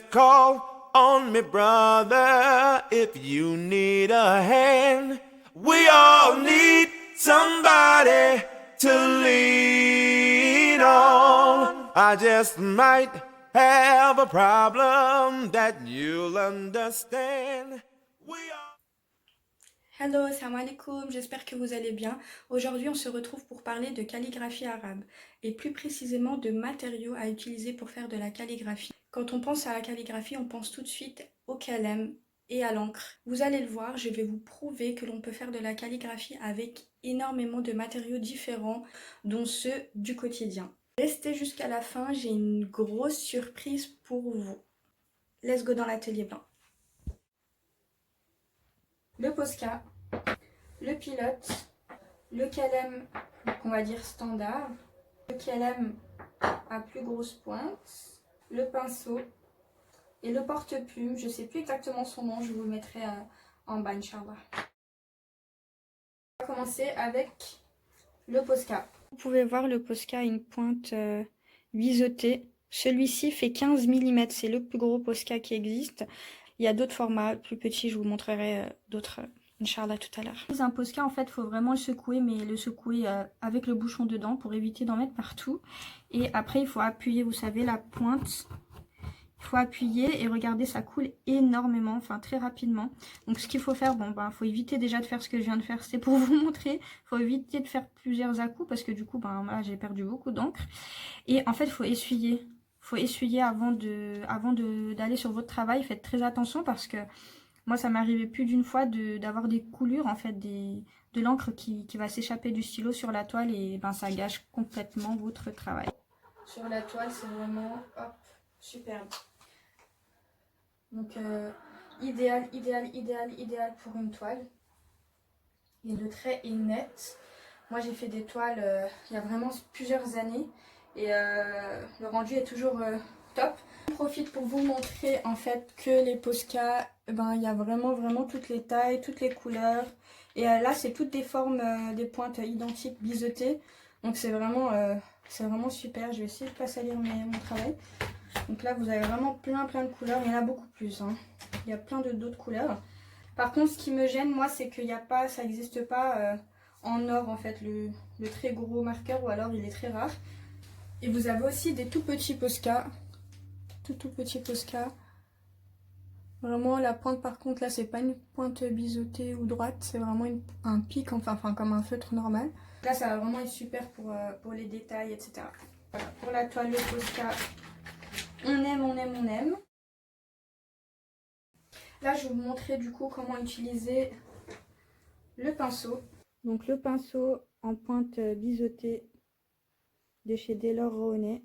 Call on me, brother, if you need a hand. We all need somebody to lean on. I just might have a problem that you'll understand. We all... Hello, salam alaikum, j'espère que vous allez bien. Aujourd'hui, on se retrouve pour parler de calligraphie arabe et plus précisément de matériaux à utiliser pour faire de la calligraphie. Quand on pense à la calligraphie, on pense tout de suite au kalem et à l'encre. Vous allez le voir, je vais vous prouver que l'on peut faire de la calligraphie avec énormément de matériaux différents, dont ceux du quotidien. Restez jusqu'à la fin, j'ai une grosse surprise pour vous. Let's go dans l'atelier blanc. Le Posca, le pilote, le KLM qu'on va dire standard, le KLM à plus grosse pointe, le pinceau et le porte-plume. Je ne sais plus exactement son nom, je vous le mettrai en bas, Inch'Allah. On va commencer avec le Posca. Vous pouvez voir le Posca a une pointe biseautée. Celui-ci fait 15 mm, c'est le plus gros Posca qui existe. Il y a d'autres formats plus petits, je vous montrerai d'autres, Inch'Allah, tout à l'heure. Un Posca, en fait, il faut vraiment le secouer, mais le secouer avec le bouchon dedans pour éviter d'en mettre partout. Et après, il faut appuyer, vous savez, la pointe. Il faut appuyer et regardez, ça coule énormément, enfin très rapidement. Donc ce qu'il faut faire, bon ben, faut éviter déjà de faire ce que je viens de faire, c'est pour vous montrer. Il faut éviter de faire plusieurs à-coups parce que du coup, ben là, j'ai perdu beaucoup d'encre. Et en fait, il faut essuyer. Faut essuyer avant d'aller sur votre travail. Faites très attention parce que moi, ça m'arrivait plus d'une fois d'avoir des coulures, en fait, de l'encre qui va s'échapper du stylo sur la toile et ben, ça gâche complètement votre travail. Sur la toile, c'est vraiment, hop, superbe. Donc, idéal pour une toile. Et le trait est net. Moi, j'ai fait des toiles il y a vraiment plusieurs années. Et le rendu est toujours top. Je profite pour vous montrer en fait que les Posca, ben, il y a vraiment toutes les tailles, toutes les couleurs. Et là, c'est toutes des formes, des pointes identiques, biseautées. Donc c'est vraiment super. Je vais essayer de ne pas salir mon travail. Donc là, vous avez vraiment plein de couleurs. Il y en a beaucoup plus. Hein. Il y a plein d'autres couleurs. Par contre, ce qui me gêne, moi, c'est qu'il n'y a pas, ça n'existe pas en or, en fait, le très gros marqueur, ou alors il est très rare. Et vous avez aussi des tout petits Posca. Tout petits Posca. Vraiment, la pointe, par contre, là, c'est pas une pointe biseautée ou droite. C'est vraiment un pic, enfin, comme un feutre normal. Là, ça va vraiment être super pour les détails, etc. Voilà, pour la toile, le Posca. On aime. Là, je vais vous montrer du coup comment utiliser le pinceau. Donc le pinceau en pointe biseautée de chez Daylor Rowney.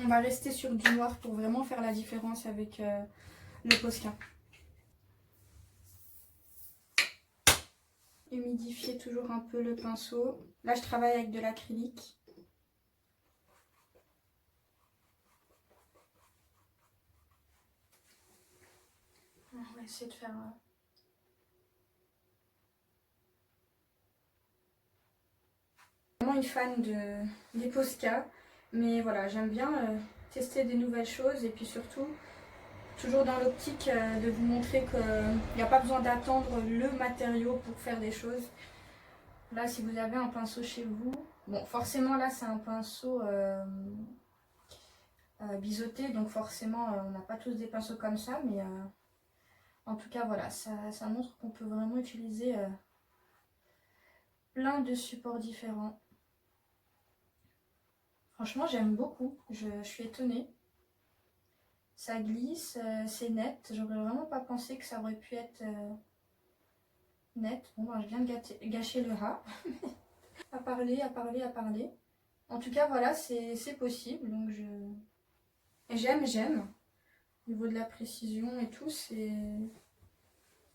On va rester sur du noir pour vraiment faire la différence avec le Posca. Humidifier toujours un peu le pinceau. Là, je travaille avec de l'acrylique. On va essayer de faire... Vraiment une fan des Posca, mais voilà, j'aime bien tester des nouvelles choses et puis surtout toujours dans l'optique de vous montrer qu'il n'y a pas besoin d'attendre le matériau pour faire des choses. Là, si vous avez un pinceau chez vous, bon, forcément là c'est un pinceau biseauté, donc forcément on n'a pas tous des pinceaux comme ça, mais en tout cas voilà, ça montre qu'on peut vraiment utiliser plein de supports différents. Franchement, j'aime beaucoup, je suis étonnée. Ça glisse, c'est net. J'aurais vraiment pas pensé que ça aurait pu être net. Bon, ben, je viens de gâcher le rat. à parler. En tout cas, voilà, c'est possible. Donc, j'aime. Au niveau de la précision et tout, c'est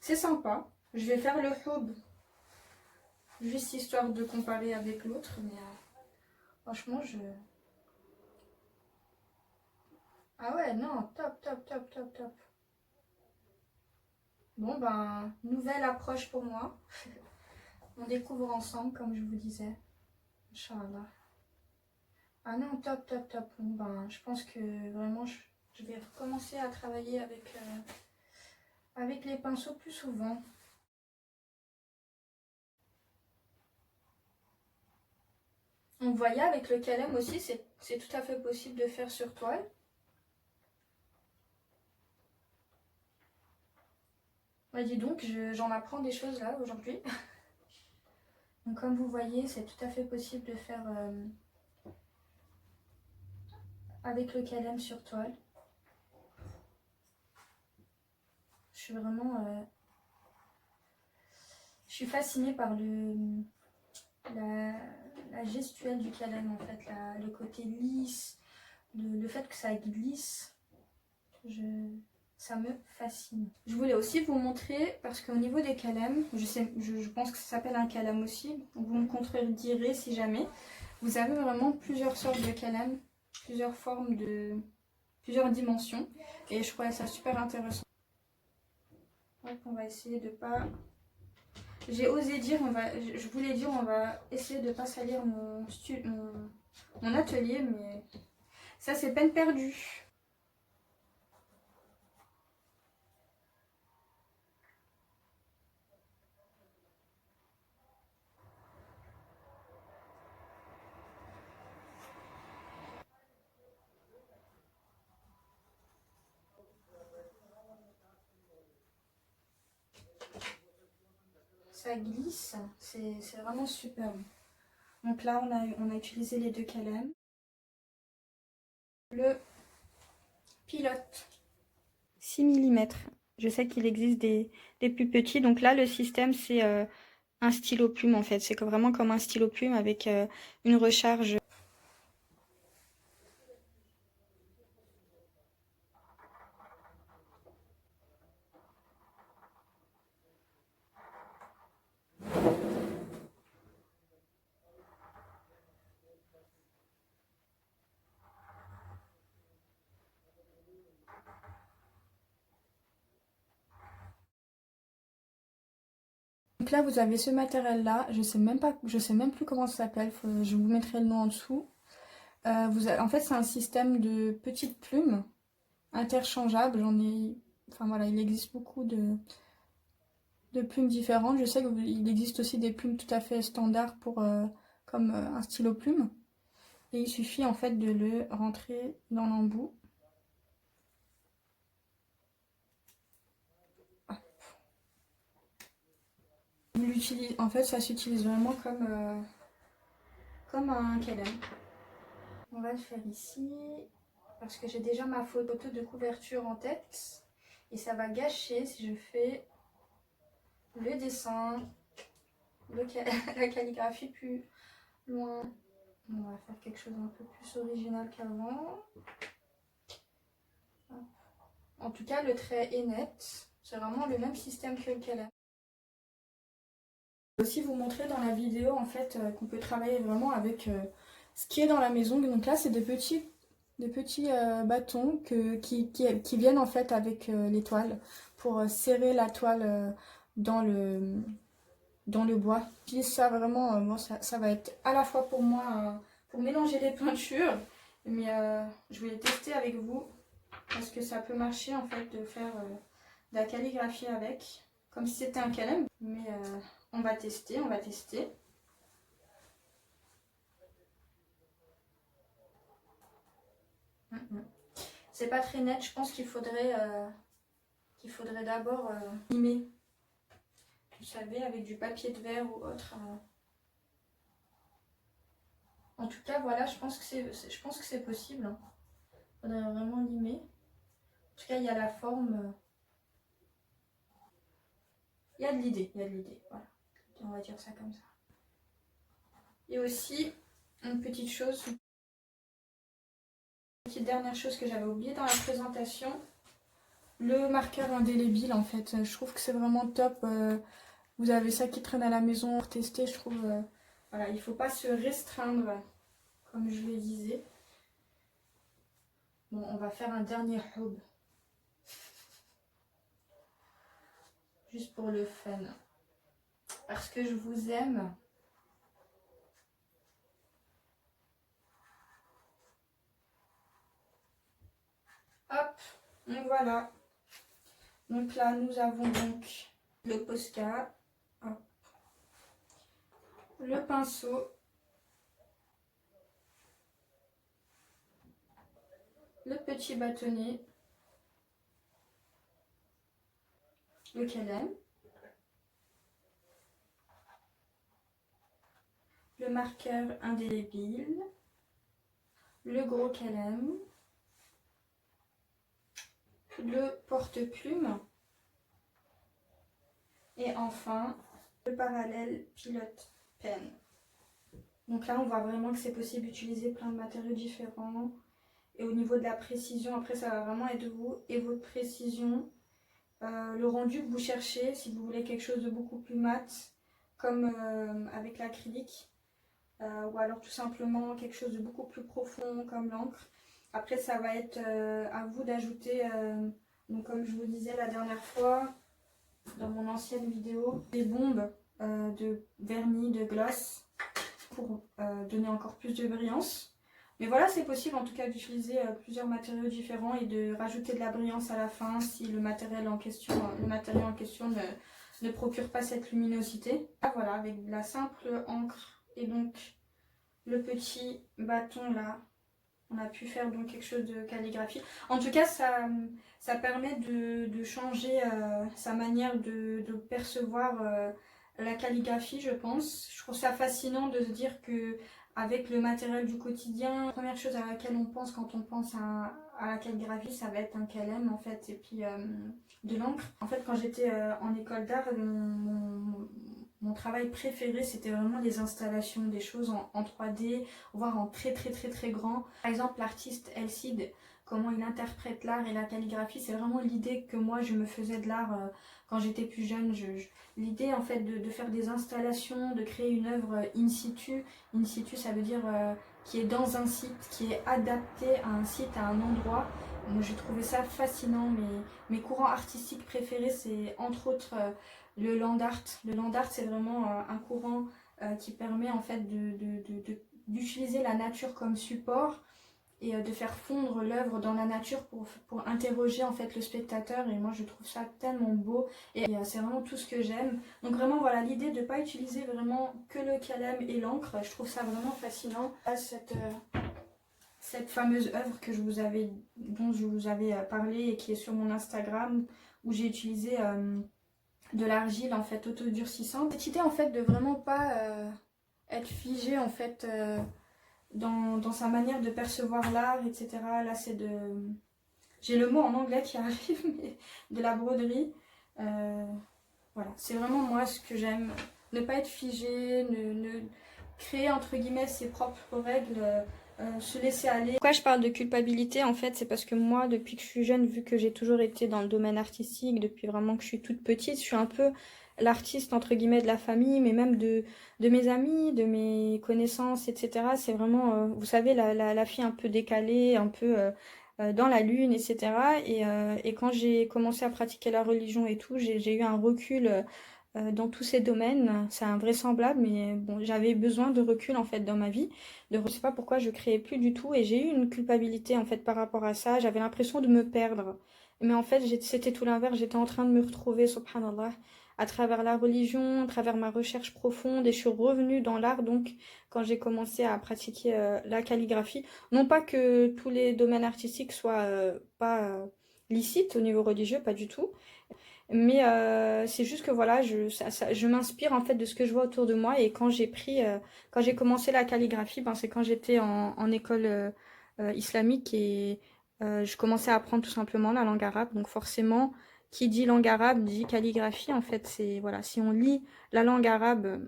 sympa. Je vais faire le hub. Juste histoire de comparer avec l'autre. Mais franchement, ah ouais, non, top. Bon, ben, nouvelle approche pour moi. On découvre ensemble, comme je vous disais. Inch'Allah. Ah non, top. Bon, ben, je pense que vraiment, Je vais recommencer à travailler avec les pinceaux plus souvent. Vous voyez, avec le calem aussi, c'est tout à fait possible de faire sur toile. Bah, dis donc, j'en apprends des choses là aujourd'hui. Donc comme vous voyez, c'est tout à fait possible de faire avec le calem sur toile. Je suis vraiment... je suis fascinée par la gestuelle du calem en fait, le côté lisse, le fait que ça glisse. Ça me fascine. Je voulais aussi vous montrer, parce qu'au niveau des calems, je pense que ça s'appelle un calem aussi, vous me contredirez si jamais. Vous avez vraiment plusieurs sortes de calems, plusieurs formes plusieurs dimensions, et je trouvais ça super intéressant. Donc on va essayer de pas... J'ai osé dire, je voulais dire on va essayer de pas salir mon atelier, mais ça c'est peine perdue. Ça glisse, c'est vraiment superbe. Donc là, on a utilisé les deux calems. Le pilote 6 mm. Je sais qu'il existe des plus petits. Donc là, le système, c'est un stylo plume en fait. C'est vraiment comme un stylo plume avec une recharge. Donc là, vous avez ce matériel-là. Je sais même plus comment ça s'appelle. Je vous mettrai le nom en dessous. En fait, c'est un système de petites plumes interchangeables. Enfin voilà, il existe beaucoup de plumes différentes. Je sais qu'il existe aussi des plumes tout à fait standards comme un stylo plume. Et il suffit en fait de le rentrer dans l'embout. En fait, ça s'utilise vraiment comme un calem. On va le faire ici parce que j'ai déjà ma photo de couverture en tête et ça va gâcher si je fais le dessin, la calligraphie plus loin. On va faire quelque chose un peu plus original qu'avant. En tout cas, le trait est net. C'est vraiment le même système que le calem. Je vais aussi vous montrer dans la vidéo en fait qu'on peut travailler vraiment avec ce qui est dans la maison. Donc là, c'est des petits bâtons qui viennent en fait avec les toiles pour serrer la toile dans le bois. J'utilise ça vraiment, bon, ça va être à la fois pour moi pour mélanger les peintures, mais je voulais tester avec vous parce que ça peut marcher en fait de faire de la calligraphie avec, comme si c'était un calem, mais on va tester. C'est pas très net, je pense qu'il faudrait d'abord limer. Vous savez, avec du papier de verre ou autre. En tout cas, voilà, je pense que c'est possible. Hein. Il faudrait vraiment limer. En tout cas, il y a la forme. Il y a de l'idée, voilà. On va dire ça comme ça. Et aussi, une petite dernière chose que j'avais oubliée dans la présentation, le marqueur indélébile en fait. Je trouve que c'est vraiment top. Vous avez ça qui traîne à la maison pour tester, je trouve. Voilà, il ne faut pas se restreindre, comme je le disais. Bon, on va faire un dernier hub. Juste pour le fun. Parce que je vous aime. Hop, donc voilà. Donc là, nous avons donc le Posca, hop, le pinceau, le petit bâtonnet, le KLM, le marqueur indélébile, le gros KLM, le porte-plume et enfin le parallèle pilote pen. Donc là on voit vraiment que c'est possible d'utiliser plein de matériaux différents et au niveau de la précision, après ça va vraiment être vous et votre précision, le rendu que vous cherchez, si vous voulez quelque chose de beaucoup plus mat comme avec l'acrylique ou alors tout simplement quelque chose de beaucoup plus profond comme l'encre. Après ça va être à vous d'ajouter, donc comme je vous disais la dernière fois dans mon ancienne vidéo, des bombes de vernis, de gloss pour donner encore plus de brillance. Mais voilà, c'est possible en tout cas d'utiliser plusieurs matériaux différents et de rajouter de la brillance à la fin si le matériel en question, ne procure pas cette luminosité. Ah, voilà, avec de la simple encre et donc le petit bâton là, on a pu faire donc quelque chose de calligraphie. En tout cas, ça permet de changer sa manière de percevoir la calligraphie, je pense. Je trouve ça fascinant de se dire que avec le matériel du quotidien, la première chose à laquelle on pense quand on pense à la calligraphie, ça va être un KLM en fait, et puis de l'encre. En fait, quand j'étais en école d'art, mon travail préféré, c'était vraiment les installations, des choses en 3D, voire en très grand. Par exemple, l'artiste El Cid, comment il interprète l'art et la calligraphie, c'est vraiment l'idée que moi je me faisais de l'art quand j'étais plus jeune. L'idée en fait de faire des installations, de créer une œuvre in situ. In situ, ça veut dire qui est dans un site, qui est adapté à un site, à un endroit. Moi j'ai trouvé ça fascinant. Mes courants artistiques préférés, c'est entre autres le land art. Le land art, c'est vraiment un courant qui permet en fait d'utiliser la nature comme support et de faire fondre l'œuvre dans la nature pour interroger en fait le spectateur, et moi je trouve ça tellement beau et c'est vraiment tout ce que j'aime. Donc vraiment voilà, l'idée de ne pas utiliser vraiment que le KLM et l'encre, je trouve ça vraiment fascinant. Cette fameuse œuvre dont je vous avais parlé et qui est sur mon Instagram, où j'ai utilisé de l'argile en fait autodurcissante. Cette idée en fait de vraiment pas être figé en fait dans sa manière de percevoir l'art, etc. Là c'est de... J'ai le mot en anglais qui arrive, mais de la broderie. Voilà, c'est vraiment moi ce que j'aime. Ne pas être figé, créer entre guillemets ses propres règles, se laisser aller. Pourquoi je parle de culpabilité en fait, c'est parce que moi depuis que je suis jeune, vu que j'ai toujours été dans le domaine artistique, depuis vraiment que je suis toute petite, je suis un peu l'artiste entre guillemets de la famille, mais même de mes amis, de mes connaissances, etc. C'est vraiment, vous savez, la fille un peu décalée, un peu dans la lune, etc. Et quand j'ai commencé à pratiquer la religion et tout, j'ai eu un recul dans tous ces domaines. C'est invraisemblable, mais bon, j'avais besoin de recul en fait dans ma vie. Je sais pas pourquoi je créais plus du tout et j'ai eu une culpabilité en fait par rapport à ça. J'avais l'impression de me perdre. Mais en fait, c'était tout l'inverse. J'étais en train de me retrouver, subhanallah, à travers la religion, à travers ma recherche profonde, et je suis revenue dans l'art donc quand j'ai commencé à pratiquer la calligraphie. Non pas que tous les domaines artistiques soient pas licites au niveau religieux, pas du tout. Mais c'est juste que voilà, je m'inspire en fait de ce que je vois autour de moi. Et quand quand j'ai commencé la calligraphie, ben, c'est quand j'étais en école islamique et je commençais à apprendre tout simplement la langue arabe. Donc forcément, qui dit langue arabe dit calligraphie. En fait, c'est voilà, si on lit la langue arabe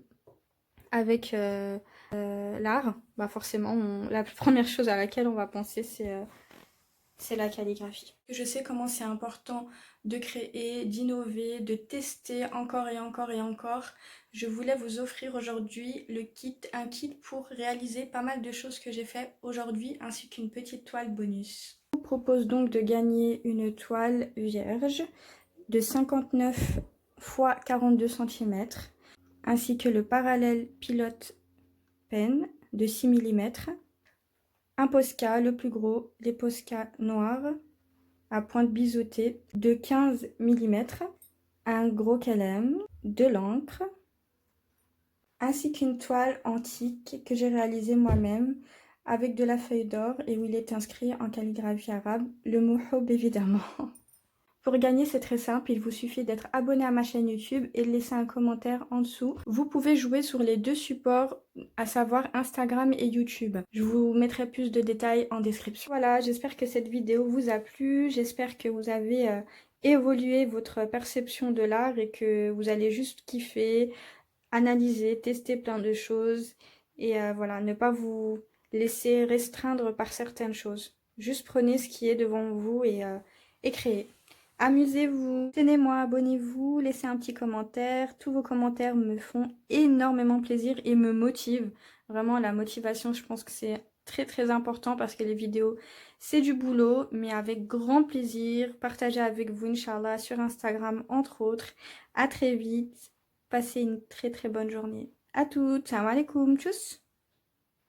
avec l'art, bah forcément, la première chose à laquelle on va penser, c'est la calligraphie. Je sais comment c'est important de créer, d'innover, de tester encore et encore et encore. Je voulais vous offrir aujourd'hui un kit pour réaliser pas mal de choses que j'ai fait aujourd'hui, ainsi qu'une petite toile bonus. Je vous propose donc de gagner une toile vierge de 59 x 42 cm, ainsi que le parallèle pilote pen de 6 mm, un Posca, le plus gros, les Posca noirs, à pointe biseautée de 15 mm, un gros calem, de l'encre, ainsi qu'une toile antique que j'ai réalisée moi-même avec de la feuille d'or et où il est inscrit en calligraphie arabe le mot Houb évidemment. Pour gagner, c'est très simple, il vous suffit d'être abonné à ma chaîne YouTube et de laisser un commentaire en dessous. Vous pouvez jouer sur les deux supports, à savoir Instagram et YouTube. Je vous mettrai plus de détails en description. Voilà, j'espère que cette vidéo vous a plu, j'espère que vous avez évolué votre perception de l'art et que vous allez juste kiffer, analyser, tester plein de choses et voilà, ne pas vous laisser restreindre par certaines choses. Juste prenez ce qui est devant vous et créez. Amusez-vous, tenez-moi, abonnez-vous, laissez un petit commentaire. Tous vos commentaires me font énormément plaisir et me motivent. Vraiment, la motivation, je pense que c'est très très important parce que les vidéos, c'est du boulot, mais avec grand plaisir. Partagez avec vous, Inch'Allah, sur Instagram, entre autres. À très vite. Passez une très très bonne journée. À toutes. Salam alaikum. Tchuss.